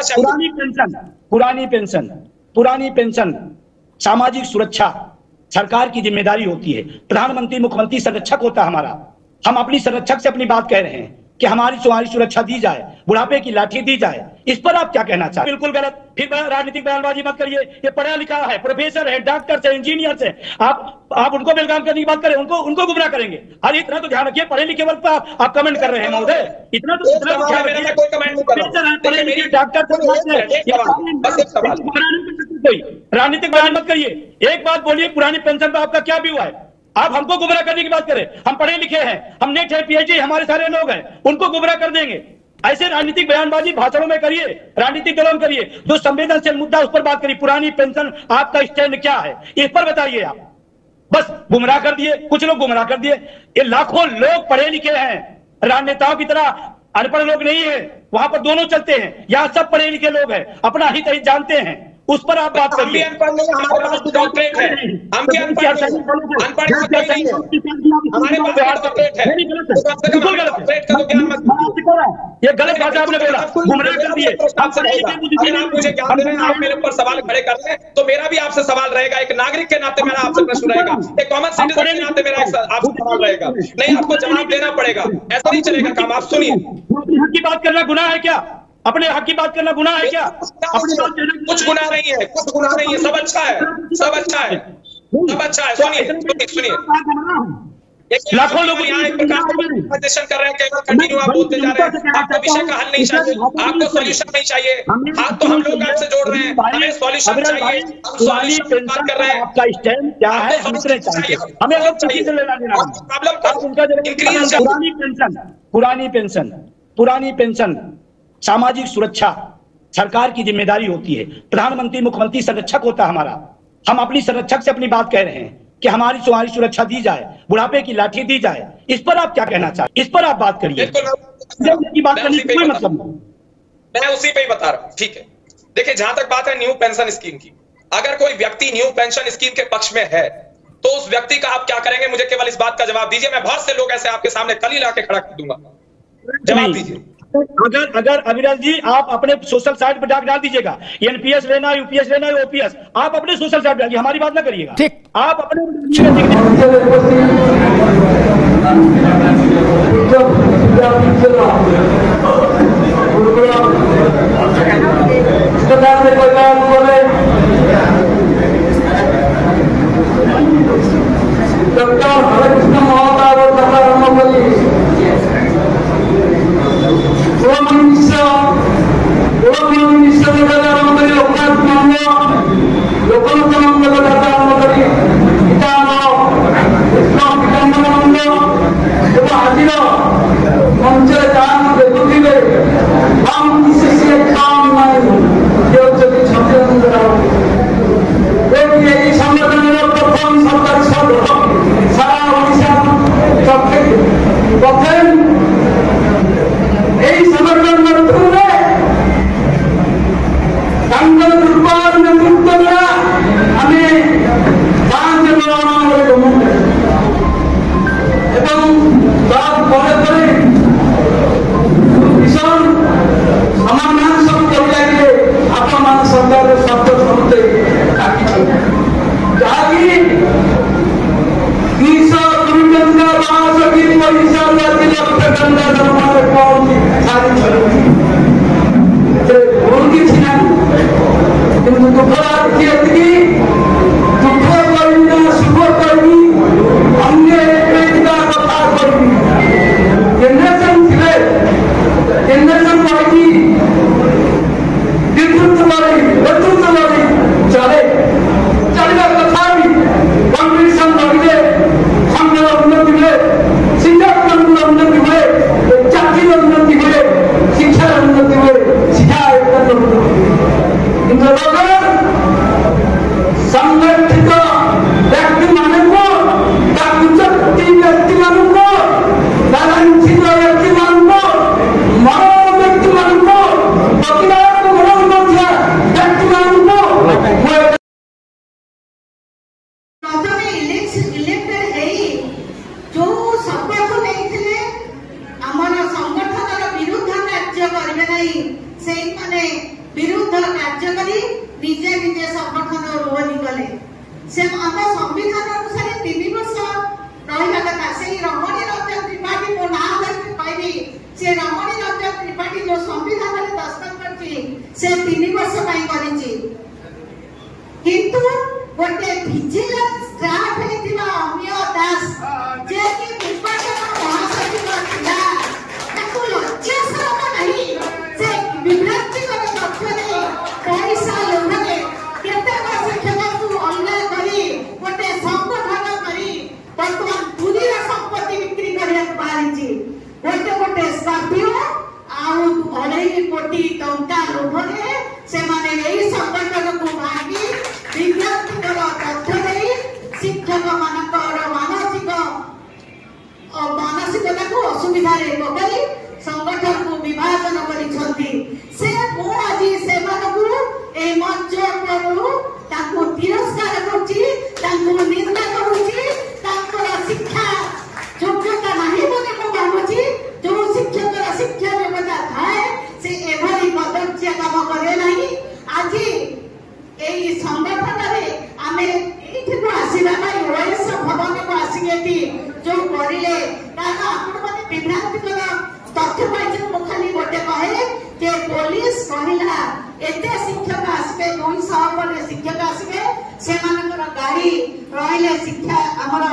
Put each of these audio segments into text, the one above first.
होना चाहिए। पुरानी पेंशन सामाजिक सुरक्षा सरकार की जिम्मेदारी होती है। प्रधानमंत्री मुख्यमंत्री संरक्षक होता है हमारा। हम अपनी संरक्षक से अपनी बात कह रहे हैं कि हमारी सुरक्षा दी जाए, बुढ़ापे की लाठी दी जाए। इस पर आप क्या कहना चाहते हैं? बिल्कुल गलत। फिर राजनीतिक बयानबाजी मत करिए। ये पढ़ा लिखा है, प्रोफेसर है, डॉक्टर है, इंजीनियर है। आप उनको बेलगाम करने की बात करें, उनको गुमराह करेंगे। अरे इतना तो ध्यान रखिए, पढ़े लिखे वर्ग पर आप कमेंट कर रहे हैं महोदय। इतना तो ध्यान रखिए। कोई कमेंट नहीं कर रहा हूं। पढ़े लिखे डॉक्टर कोई राजनीतिक बयान मत करिए। एक बात बोलिए, पुरानी पेंशन पर आपका क्या व्यू है? आप हमको गुमराह करने की बात करें। हम पढ़े लिखे हैं, हम नेट है, पीएचडी, हमारे सारे लोग हैं, उनको गुमराह कर देंगे। ऐसे राजनीतिक बयानबाजी भाषणों में करिए, राजनीतिक दलों में करिए। जो संवेदनशील मुद्दा उस पर बात करिए। पुरानी पेंशन आपका स्टैंड क्या है, इस पर बताइए। आप बस गुमराह कर दिए, कुछ लोग गुमराह कर दिए। ये लाखों लोग पढ़े लिखे हैं, राजनेताओं की तरह अनपढ़ लोग नहीं है। वहां पर दोनों चलते हैं। यहाँ सब पढ़े लिखे लोग हैं, अपना हित जानते हैं। उस पर आप बात करिए। अनपढ़ नहीं, हमारे पास डॉक्टरेट है। हम भी अनपढ़ नहीं, अनपढ़ नहीं है, हमारे पास डॉक्टरेट है। बिल्कुल गलत। ये गलत बात आपने बोला, गुमराह कर दिए। अगर आप मुझे ज्ञान दे रहे हैं, आप मेरे ऊपर सवाल खड़े कर रहे हैं, तो मेरा भी आपसे सवाल रहेगा। एक नागरिक के नाते मेरा आपसे प्रश्न रहेगा, एक कॉमन सिटीजन के नाते मेरा आपसे सवाल रहेगा। नहीं, आपको जवाब देना पड़ेगा, ऐसा नहीं चलेगा काम। आप सुनिए, हक की बात करना गुनाह है क्या? अपने हक की बात करना गुनाह है क्या? कुछ गुनाह नहीं है, कुछ गुनाह नहीं है, सब अच्छा है, सब अच्छा है, सब अच्छा है। सुनिए, लाखों लोग यहाँ एक प्रकार का कर रहे हैं, केवल कंटिन्यू आप बोलते जा रहे हैं। आपको विषय का हल नहीं चाहिए, आपको सॉल्यूशन नहीं चाहिए। हाथ तो हम लोग आपसे जोड़ रहे हैं, हमें सॉल्यूशन चाहिए। हम सॉल्यूशन की बात कर रहे हैं। आपका स्टैंड क्या है, हमसे चाहिए। हमें लोग किसी से लेना देना नहीं। पुरानी पेंशन सामाजिक सुरक्षा सरकार की जिम्मेदारी होती है। प्रधानमंत्री मुख्यमंत्री संरक्षक होता है हमारा। हम अपनी संरक्षक से अपनी बात कह रहे हैं कि हमारी सुरक्षा दी जाए, बुढ़ापे की लाठी दी जाए। इस पर आप क्या कहना चाहते हैं? इस पर आप बात करिए। की बात करने का कोई मतलब नहीं। मैं उसी पे ही बता रहा हूँ, ठीक है। देखिए, जहां तक बात है न्यू पेंशन स्कीम की, अगर कोई व्यक्ति न्यू पेंशन स्कीम के पक्ष में है, तो उस व्यक्ति का आप क्या करेंगे? मुझे केवल इस बात का जवाब दीजिए। मैं बहुत से लोग ऐसे आपके सामने कल ही लाके खड़ा कर दूंगा। जवाब दीजिए। अगर अविरल जी आप अपने सोशल साइट पर डाल दीजिएगा, एनपीएस लेना, यूपीएस लेना, ओपीएस, आप अपने सोशल साइट डालिए, हमारी बात ना करिएगा। ठीक, आप अपने Isa कार्य करी निजे निजे संगठन रोजी गले से आम संविधान अनुसार 3 वर्ष रहा कथा से रमणी रंजन त्रिपाठी मो ना कहबी से रमणी रंजन त्रिपाठी जो संविधान में दस्तखत करछि से 3 वर्ष करी किंतु गोटे विजिलेंस स्टाफ हेतिबा अमिय दास जे कि निर्वाचन महासचिव थिला ताको लज्जा शरम नहीं से विभ्रांतिकर तथ्य नहीं पैसा लोभने केतेक शिक्षक को अन्याय करी गोटे संगठन करी वर्तमान पूरी संपत्ति बिक्री करिया बाहरी गोटे गोटे स्कॉर्पियो आउ 2.5 कोटी टंका लोभने से माने एही संगठन को भागी विज्ञापन तथ्य नहीं शिक्षक मानकर मानसिकता को असुविधा पकड़ी संगठन को विभाजन कर मंच पर तिरस्कार कर निंदा कर शिक्षा योग्यता नहीं बोली भावुची जो शिक्षक शिक्षा योग्यता थाए से एभली कदर्य काम करे नहीं आज यही संगठन में आमे एठी को आसीबा भाई ओएस भवन को आसीके जो करिले कारण आपण माने विभ्रांतिकर तथ्य पाइछ मो खाली गोटे कहे जे पुलिस कहिला एते शिक्षक आसीबे 200 पर शिक्षक आसीबे से मानकर गाड़ी रहिले शिक्षा हमर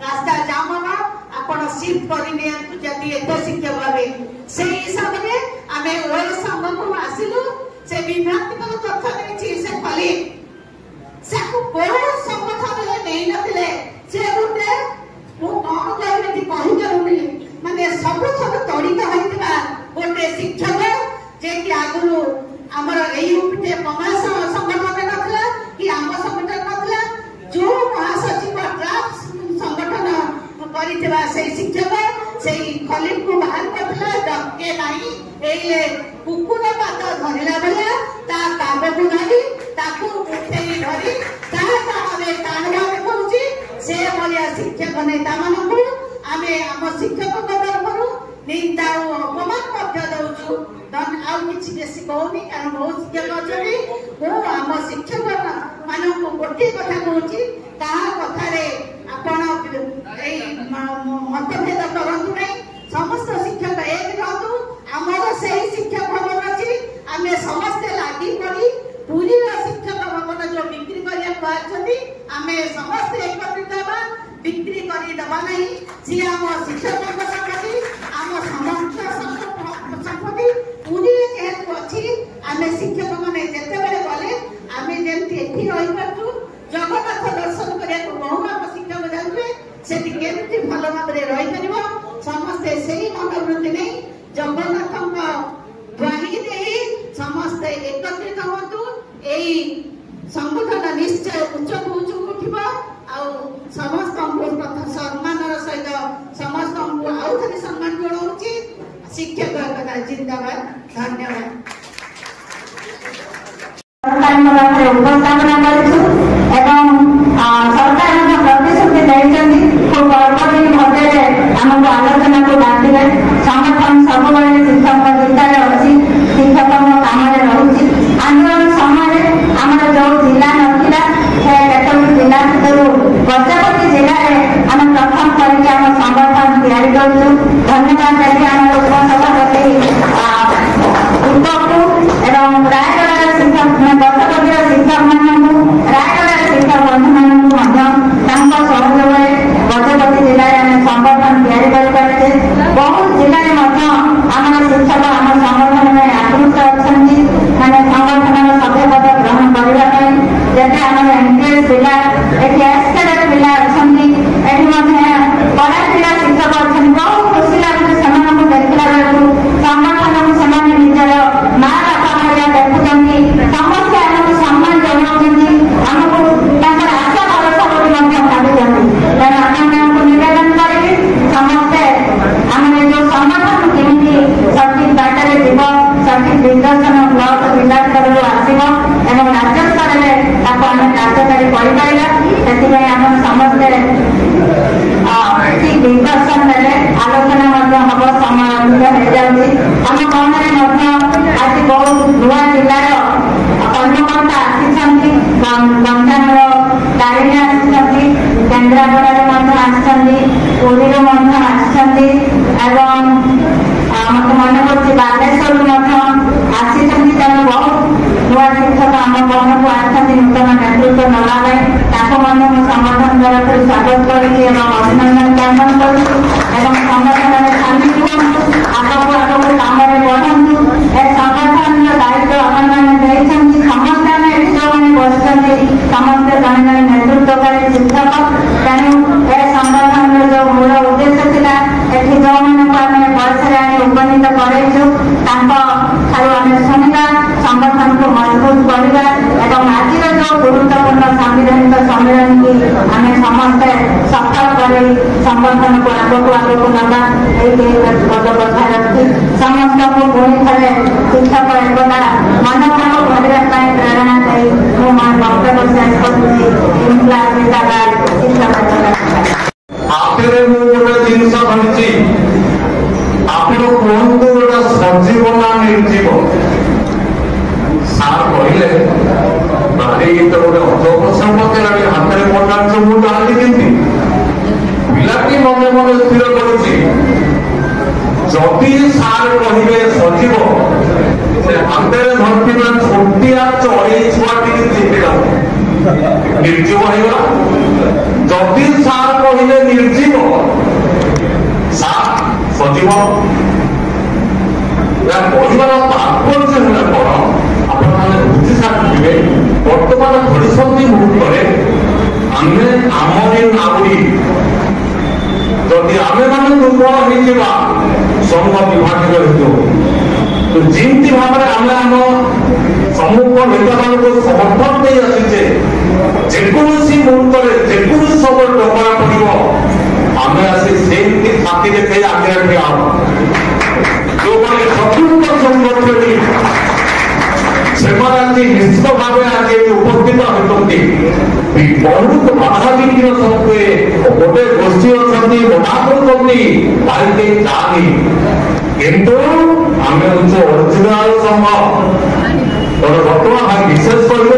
रास्ता जाम बा आपण शिफ्ट करिने जति एते शिक्षक भाबे से हिसाब रे आमे ओएस संघ को आसिलु से विभ्रांतिकर तथ्य देछि से खाली से बहुत संगठन नहीं नथिले से गोटे मु कौन कहबे कहि करूनी माने सब तड़ित होइतबा गोटे शिक्षक जे कि आगुरु हमर एई उपटे समाज संगठन नथला कि आम संगठन नथला जो महासचिव ड्राफ्ट संगठन करितबा से शिक्षक से खलील को बाहर करथला डके नाही एले कुकुर पात धरिला बेला ता काबे को धरि ताकू उठेई धरि ता तामे तानवा देखौची से बलिया शिक्षक नेता मानकु आमे आम शिक्षक कदर करू निंदा ओ अपमान मध्य दउछु दन आउ किछि बेसी कहूनी कारण बहुत शिक्षक अछी ओ आम शिक्षक मानकु गोटे कथा कहूची ता कथा रे आपण एई मतभेद करंतु नै समस्त शिक्षक एक रहतु आमर से शिक्षक भवन अछि आमे समस्त लागी पड़ी पूरी शिक्षक भवन जो बिक्री करिया पाछथि आमे समस्त एकत्रित बा बिक्री करी दबा नहीं सी आम शिक्षक संपत्ति आम समस्त संपत्ति पूरी जेहेतु अछि आमे शिक्षक माने जेते बेले गले आमे जेंति एठी रहि पाछु जगन्नाथ दर्शन करिया को बहु आम शिक्षक जाउबे सेति केमति भलो भाबरे रहि परिबो समस्त सेही मनोवृत्ति नै जगन्नाथଙ୍କ द्वाही देई समस्त एकत्रित होतु एई संगठन निश्चय उच्च उठिबो आ समस्त सम्मान सहित समस्त आउ थे सम्मान जनाऊँगी शिक्षक जिंदाबाद धन्यवाद उपस्थापना सरकार प्रतिश्रुति देती खूब अल्पदिन मध्य आमको आलोचना को डाकिले संगठन सब शिक्षक चिंतार अच्छी शिक्षक काम रोचे आंदोलन समय आम जो जिला नाला से जिला गजपति जिले में आम प्रथम करके आम संगठन तैयारी करूँ धन्यवाद देखे आम उपसभापति दीपक एवं रायगढ़ शिक्षक गजपतिर शिक्षक मानू रायगढ़ शिक्षक बंधु मानू सहयोग गजपति जिले में संगठन तैयारी करते बहुत जिले में आम शिक्षक आम संगठन में आकृष्ट अच्छा मैंने संगठन सभ्य पद ग्रहण करने जैसे आम एनटीएस जिला एसकेडेट पिला अच्छा पढ़ा पिला शिक्षक अच्छा बहुत खुशी लगे से देखला बेलू संगठन से निजर माँ बापा भाया देखुं समस्या आमको सम्मान जनाऊँ आमको आशा भरोसा बोली भावी आपको निवेदन करी समस्ते आम जो संगठन केमी सठिक बाटर जीव सठिक दिग्दर्शन ब्लक जिला स्तर आसव एवं राज्य स्तर में कार्यकारी कर आम समस्ते ठीक दिग्दर्शन देने आलोचना हम समय हो जाए आम मन में आज बहुत नुआ जिलार मजबूत करवा एवं आज जो गुरुत्वपूर्ण सांविधानिक सम्मेलन की आम समस्ते सफल कर संगठन को आगक नवा पद बधाई रखी समस्त को पुणी थे शिक्षक एकता मनोभाव करने प्रेरणा दे वक्तव्य शेष करुच्ची जिनस धरी आप कहतु गोटे सजीव ना निर्जीव सार कहले बाहरी तो गोटे 18 वर्ष पकेलानी हाथ में पटान सब डाली केमती पिलाटी मने मने स्थिर करुच्ची जदि सार कहे सजीव से हाथ में धरती छोटिया चढ़ई छुआटी निर्जीव होगा जदि सार कहे निर्जीव सार सजीव कहबार तात्पर्य है कौन आपने बुझी सारे बर्तमान घड़ी मुहूर्त आम आमरी नागरी जदि आम मैंने दुर्बल हो समूह विभाजित हो तो जिमती भाव में आम आम सम्मुख नेता मान समर्थन दे आसीचे जेकोसी मुहूर्त जेकोसी समय डकरा पड़ो आम आसी सेमती छाती देखे आगे ठिया जो मैंने शत्रुता संगठन से निश्चित भाव आज उपस्थित होती बहुत बाधा विघ्न सत्वे गोटे गोष्ठी अच्छी मना कर जानी किंतु आम हूँ ओरिजिनाल संघ बर्तमान विशेष कर